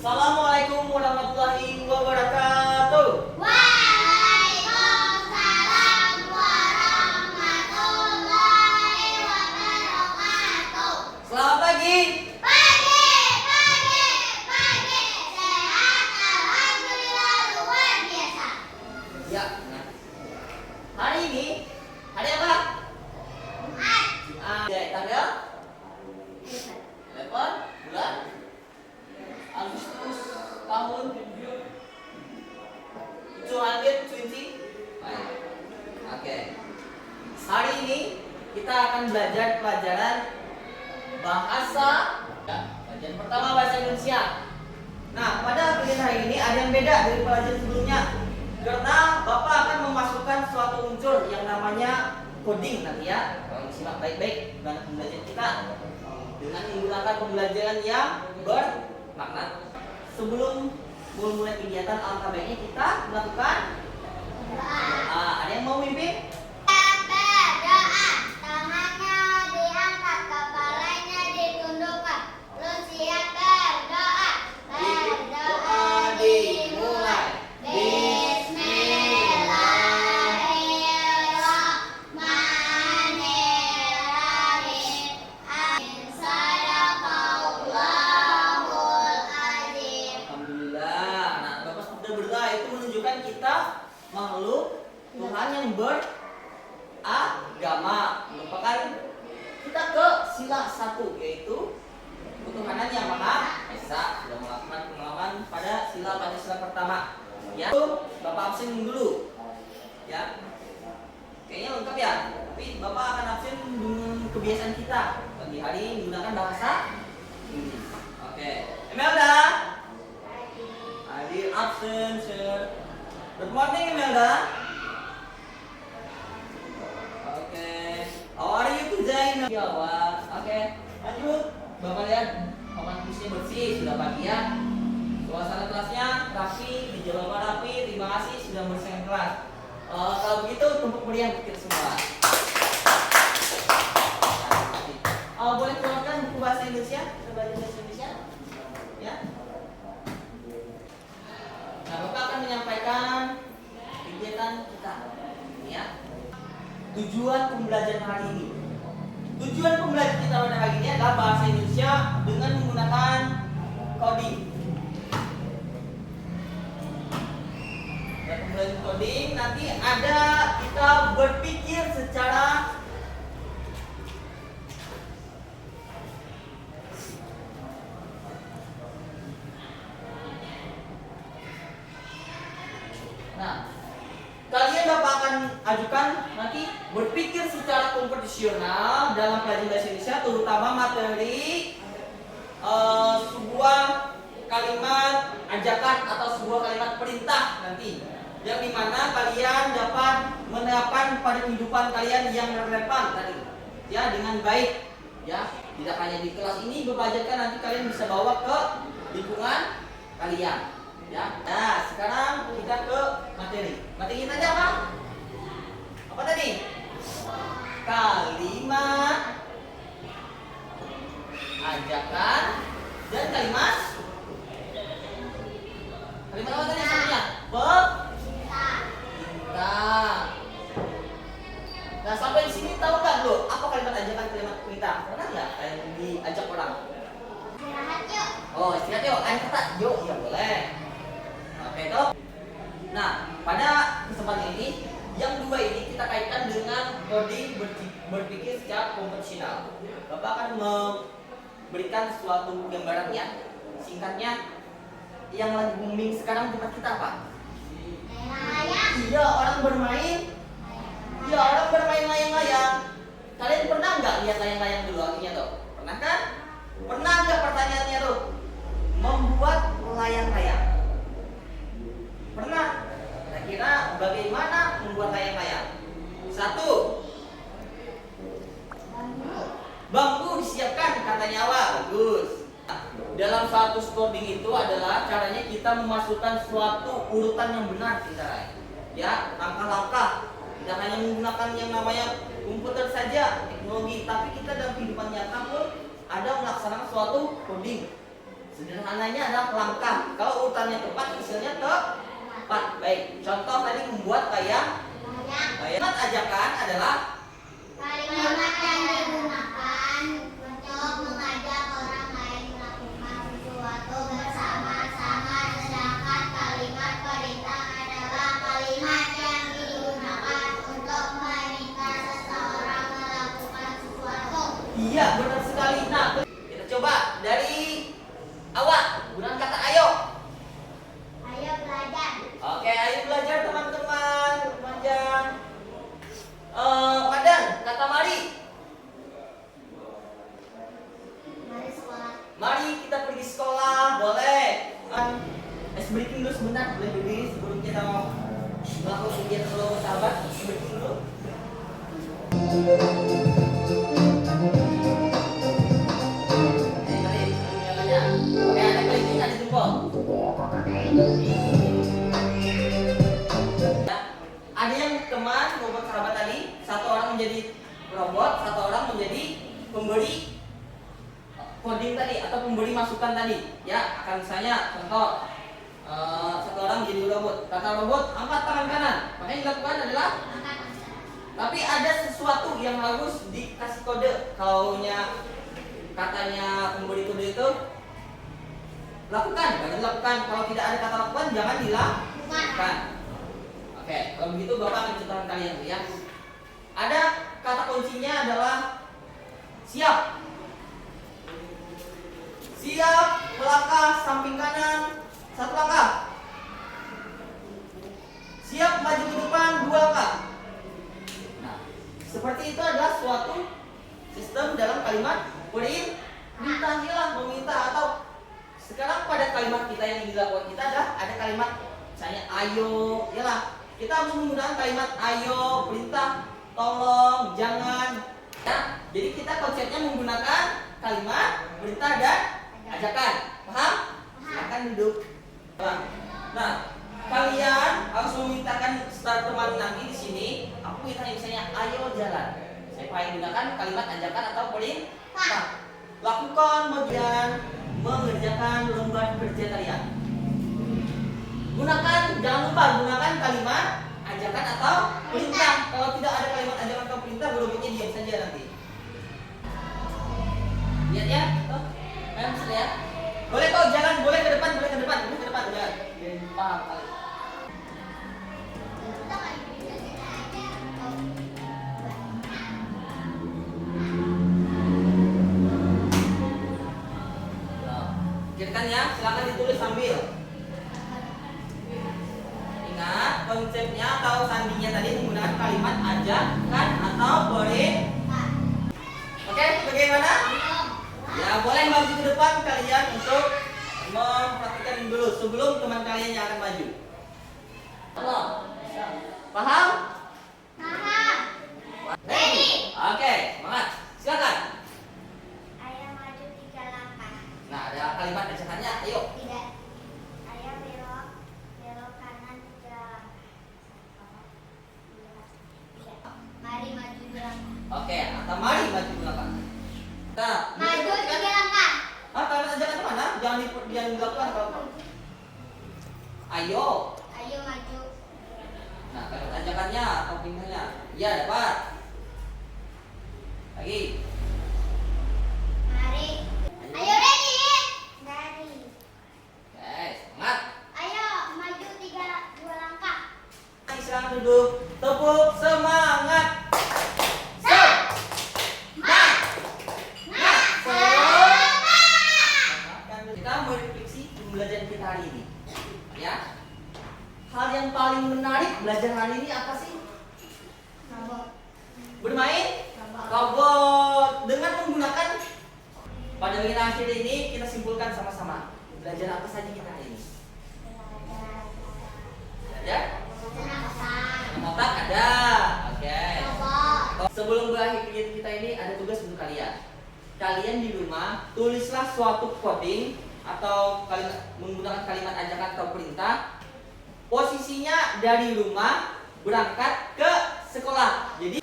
Assalamualaikum warahmatullahi wabarakatuh. Waalaikumsalam warahmatullahi wabarakatuh. Selamat pagi. Pagi, pagi, pagi. Sehat, alhamdulillah luar biasa. Ya, nah. Hari ini hari apa? Jumat. Tanggal 11 bulan Agustus tahun 220. Oke. Hari ini kita akan belajar pelajaran bahasa. Pelajaran pertama bahasa Indonesia. Nah, pada pelajaran hari ini ada yang beda dari pelajaran sebelumnya. Karena Bapak akan memasukkan suatu unsur yang namanya coding nanti ya. Kalau simak baik-baik dengan pembelajaran kita dengan menggunakan pembelajaran yang bermakna. Sebelum mulai kegiatan, alangkah baiknya kita melakukan ada yang mau mimpin? Berdoa, tangannya diangkat, kepalanya ditundukkan. Lu siap berdoa. Berdoa dimulai. Bismillahirrahmanirrahim. Amin. Sadaqallahul azim. Alhamdulillah. Nah, Bapak sudah berdoa itu menunjukkan kita makhluk Tuhan yang beragama. Merupakan kita ke sila satu, yaitu ketuhanan yang Maha Esa. Sudah melakukan pengalaman pada sila Pancasila pertama. Ya, Bapak absen dulu. Ya, kayaknya lengkap ya. Tapi Bapak akan absen dengan kebiasaan kita. Pagi hari menggunakan bahasa Inggris. Oke, Imelda. Hadir absen, sir. Good morning, Imelda. Oke, how are you today? Oke, lanjut. Bapak lihat papan tulisnya bersih, sudah pagi ya. Suasana kelasnya rapi, dijalankan rapi. Terima kasih sudah membersihkan kelas. Kalau begitu tumpuk meriah untuk kita semua. Boleh keluarkan buku bahasa Indonesia, bahasa Indonesia, ya. Nah, Bapak akan menyampaikan kegiatan kita, ini ya. Tujuan pembelajaran hari ini. Tujuan pembelajaran kita pada hari ini adalah bahasa Indonesia dengan menggunakan coding. Dan pembelajaran coding nanti ada kita berpikir secara kalian Bapak akan ajukan nanti berpikir secara kompetisional dalam pelajaran bahasa Indonesia, terutama materi sebuah kalimat ajakan atau sebuah kalimat perintah nanti, yang dimana kalian dapat menerapkan pada kehidupan kalian yang relevan tadi, ya, dengan baik, ya. Tidak hanya di kelas ini Bapak ajarkan, nanti kalian bisa bawa ke lingkungan kalian. Ya. Nah, sekarang kita ke materi. Materi kita apa? Apa tadi? Kalimat ajakan dan kalimat apa tadi sebelumnya? Perintah. Nah, sampai di sini tahu nggak lo apa kalimat ajakan, kalimat perintah? Pernah nggak kalian diajak orang? Istirahat yuk. Oh, istirahat yuk. Ayo kata, yuk, ya boleh. Oke, toh. Nah, pada kesempatan ini, yang dua ini kita kaitkan dengan coding berpikir secara kompetisional. Bapak akan memberikan suatu gambaran ya, singkatnya, yang lagi booming sekarang tempat kita apa? Layang-layang. Iya, orang bermain. Iya, orang bermain layang-layang. Kalian pernah nggak lihat layang-layang dulu artinya tuh? Pernah kan? Pernah nggak pertanyaannya tuh? Membuat layang-layang. Pernah? Kira-kira bagaimana membuat layang-layang? Satu, bambu disiapkan, katanya awal. Bagus. Dalam suatu coding itu adalah caranya kita memasukkan suatu urutan yang benar, kita, ya, langkah-langkah. Tidak hanya menggunakan yang namanya komputer saja, teknologi, tapi kita dalam kehidupan nyata pun ada melaksanakan suatu coding. Sederhananya adalah langkah. Kalau urutannya tepat, misalnya tepat. Baik, contoh tadi membuat kayak kalimat ajakan adalah Kalimat yang digunakan untuk mengajak orang lain melakukan sesuatu bersama-sama, sedangkan kalimat perintah adalah kalimat yang digunakan untuk meminta seseorang melakukan sesuatu. iya, benar sekali. Nah, kita coba dari awal gunakan kata ayo. Ayo belajar. Oke, ayo belajar teman-teman. Panjang. Padan, kata mari. Mari sekolah. Mari kita pergi sekolah, boleh. Es breaking dulu sebentar, boleh berdiri sebelum kita mau melakukan kegiatan seluruh sahabat. Es breaking dulu. Oke, ada keliling, ada jempol. Ya, ada yang teman robot sahabat tadi, satu orang menjadi robot, satu orang menjadi pemberi coding tadi atau pemberi masukan tadi. Ya, akan misalnya contoh satu orang menjadi robot, kata robot angkat tangan kanan, maka yang dilakukan adalah tapi ada sesuatu yang harus dikasih kode. Kalaunya katanya pemberi kode itu lakukan, jangan dilakukan. Kalau tidak ada kata lakukan, jangan dilakukan. Oke, kalau begitu Bapak akan contohkan kalian ya. Ada kata kuncinya adalah siap. Siap, melangkah samping kanan, satu langkah. Siap maju ke depan, dua langkah. Nah, seperti itu adalah suatu sistem dalam kalimat perintah hilang meminta. Atau sekarang pada kalimat kita yang dilakukan kita ada kalimat misalnya ayo, yalah. Kita harus menggunakan kalimat ayo, perintah, tolong, jangan. Ya, jadi kita konsepnya menggunakan kalimat perintah dan ajakan. Paham? Silakan duduk. Nah, kalian harus memintakan setelah teman nanti di sini. Aku minta misalnya ayo jalan. Saya paling gunakan kalimat ajakan atau perintah. Lakukan bagian mengerjakan lembar kerja kalian. Gunakan, jangan lupa gunakan kalimat ajakan atau perintah. Kalau tidak ada kalimat ajakan atau perintah, robotnya diam saja nanti. Lihat ya, tuh, kalian bisa lihat. Boleh kok jalan, boleh ke depan, boleh ke depan, boleh ke depan, udah. Biar paham kali. Pikirkan ya, silakan ditulis sambil. Ingat konsepnya atau sandinya tadi menggunakan kalimat ajakan atau perintah. Oke, bagaimana? Ya, boleh maju ke depan kalian untuk memperhatikan dulu sebelum teman kalian yang akan maju. Halo, paham? Paham. Ready? Oke, semangat. Silakan. Ayo maju 3 langkah. Nah, ada kalimat ajakannya. Ayo. Tidak. Ayo belok kanan 3 langkah. Tidak. Mari maju 2 langkah. Oke, atau mari maju ke belakang. Nah, Maju 3 langkah. kalimat ajakan mana? Jangan dilakukan kalau. Ayo. Ayo maju. Nah, kalimat ajakannya atau perintahnya. Iya, dapat. Lagi. Mari. Ayo ready? Ready. Oke, semangat. Ayo maju 2 langkah. Silakan duduk. Tepuk semangat. Kita merefleksi pembelajaran kita hari ini. Ya. Hal yang paling menarik belajar hari ini apa sih? Robot. Bermain robot dengan menggunakan. Pada bagian akhir ini kita simpulkan sama-sama. Belajar apa saja kita hari ini? Belajar? Otak ada. Oke. Sebelum berakhir kegiatan kita ini ada tugas untuk kalian. Kalian di rumah tulislah suatu coding atau menggunakan kalimat ajakan atau perintah. Posisinya dari rumah berangkat ke sekolah. Jadi